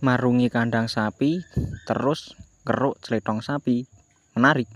marungi kandang sapi, terus keruk celetong sapi. Menarik.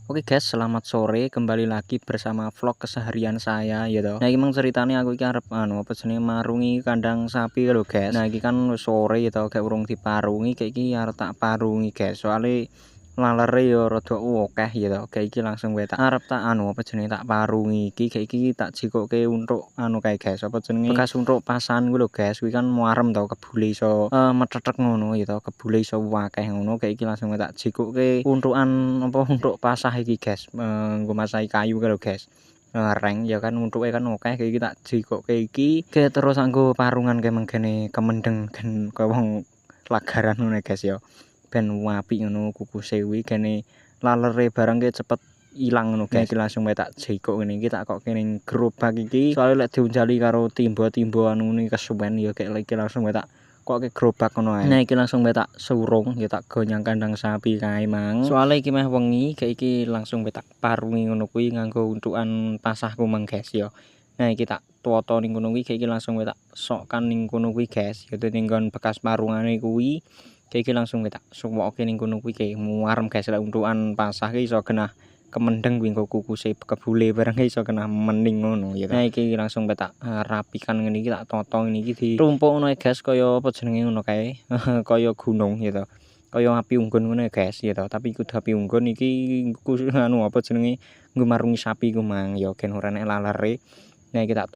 Oke guys, selamat sore, kembali lagi bersama vlog keseharian saya ya toh. Nah, iki mang ceritane aku iki arep apa jenenge marungi kandang sapi lho guys. Nah, iki kan sore ya toh, kayak urung diparungi, kayak iki arep tak parungi guys. Soale lalere ya rada akeh ya toh. Kayak iki langsung wae tak arep tak apa jenenge tak parungi iki, kayak iki tak jikoke untuk kae guys. Apa jenenge bekas untuk pasan kuwi lho guys. Kuwi kan muarem toh, kebule iso metetek ngono ya toh, kebule iso akeh ngono. Kayak iki langsung tak jikoke untukan apa untuk pasah iki guys, nggo masahi kayu lho guys. Reng ya kan untuke kan akeh, kayak iki tak jikoke iki ke terus anggo parungan ke mengkene kemendeng gen ke wong lagaran ngono guys ya. Ben apik ngono kukuse kuwi gene lalere barang ke cepet ilang ngono guys. Iki langsung wae tak jikok ngene iki, tak kok kene gerobak iki soalnya lek diunjali karo timba-timba anu ngene kesuwen ya kayak iki langsung wae tak kok ke gerobak ngono ae. Nah, iki langsung wae tak surung ya, tak gonyang kandang sapi kae mang. Soale iki meh wengi, kayak iki langsung wae tak parungi ngono kuwi nganggo untukan pasahku mang guys ya. Nah, iki tak toto ning kono kuwi, kayak iki langsung wae tak sokkan ning kono kuwi guys. Ya ning nggon bekas parungane kuwi. Kayak iki langsung tak suwoke ning kono kuwi kayak muarem guys, lek untukan pasah ki iso genah kemendeng kuwi engko kukuse kebule bareng iso genah mening ngono ya. Nah, iki langsung tak rapikan ngene iki, tak toto ngene iki ditumpuk ngono guys, kaya apa jenenge ngono kae. Kaya gunung ya to. Kaya api unggun ngono guys ya to, tapi kudu api unggun iki apa jenenge nggo marungi sapi ku mang ya gen ora nek lalere. Nah, iki tak